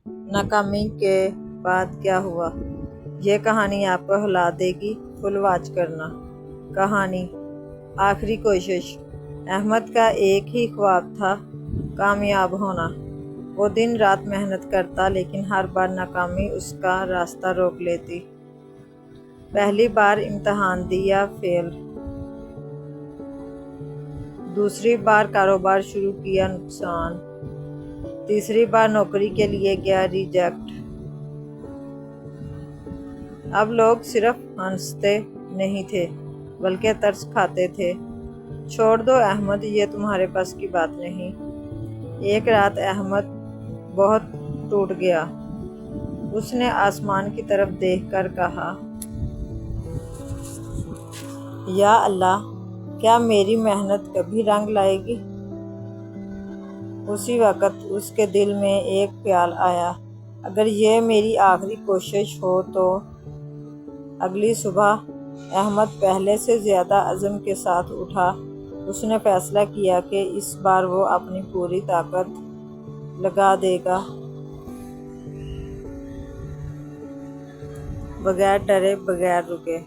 नाकामी के बाद क्या हुआ, ये कहानी आपको हिला देगी। फुल वॉच करना। कहानी आखिरी कोशिश। अहमद का एक ही ख्वाब था, कामयाब होना। वो दिन रात मेहनत करता, लेकिन हर बार नाकामी उसका रास्ता रोक लेती। पहली बार इम्तहान दिया, फेल। दूसरी बार कारोबार शुरू किया, नुकसान। तीसरी बार नौकरी के लिए गया, रिजेक्ट। अब लोग सिर्फ हंसते नहीं थे, बल्कि तरस खाते थे। छोड़ दो अहमद, ये तुम्हारे पास की बात नहीं। एक रात अहमद बहुत टूट गया। उसने आसमान की तरफ देखकर कहा, या अल्लाह, क्या मेरी मेहनत कभी रंग लाएगी? उसी वक़्त उसके दिल में एक ख्याल आया, अगर ये मेरी आखिरी कोशिश हो तो। अगली सुबह अहमद पहले से ज़्यादा अज़्म के साथ उठा। उसने फैसला किया कि इस बार वो अपनी पूरी ताकत लगा देगा, बगैर डरे, बगैर रुके।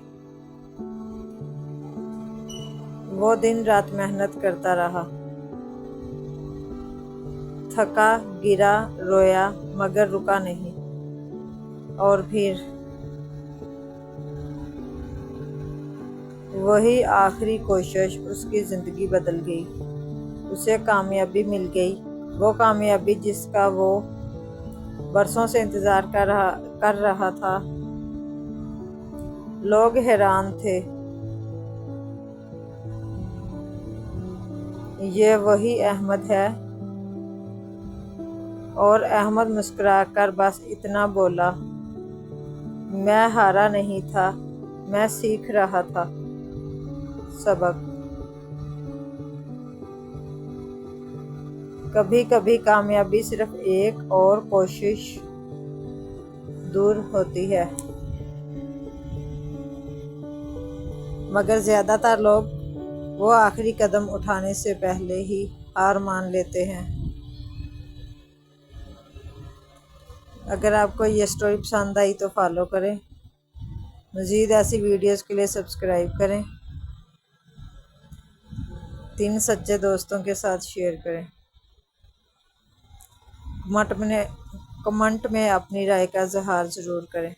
वो दिन रात मेहनत करता रहा, थका, गिरा, रोया, मगर रुका नहीं। और फिर वही आखिरी कोशिश, उसकी ज़िंदगी बदल गई। उसे कामयाबी मिल गई, वो कामयाबी जिसका वो बरसों से इंतज़ार कर रहा था। लोग हैरान थे, ये वही अहमद है? और अहमद मुस्कुराकर बस इतना बोला, मैं हारा नहीं था, मैं सीख रहा था सबक। कभी कभी कामयाबी सिर्फ एक और कोशिश दूर होती है, मगर ज़्यादातर लोग वो आखिरी कदम उठाने से पहले ही हार मान लेते हैं। अगर आपको ये स्टोरी पसंद आई तो फॉलो करें। मज़ीद ऐसी वीडियोस के लिए सब्सक्राइब करें। 3 सच्चे दोस्तों के साथ शेयर करें। कमेंट में अपनी राय का इज़हार ज़रूर करें।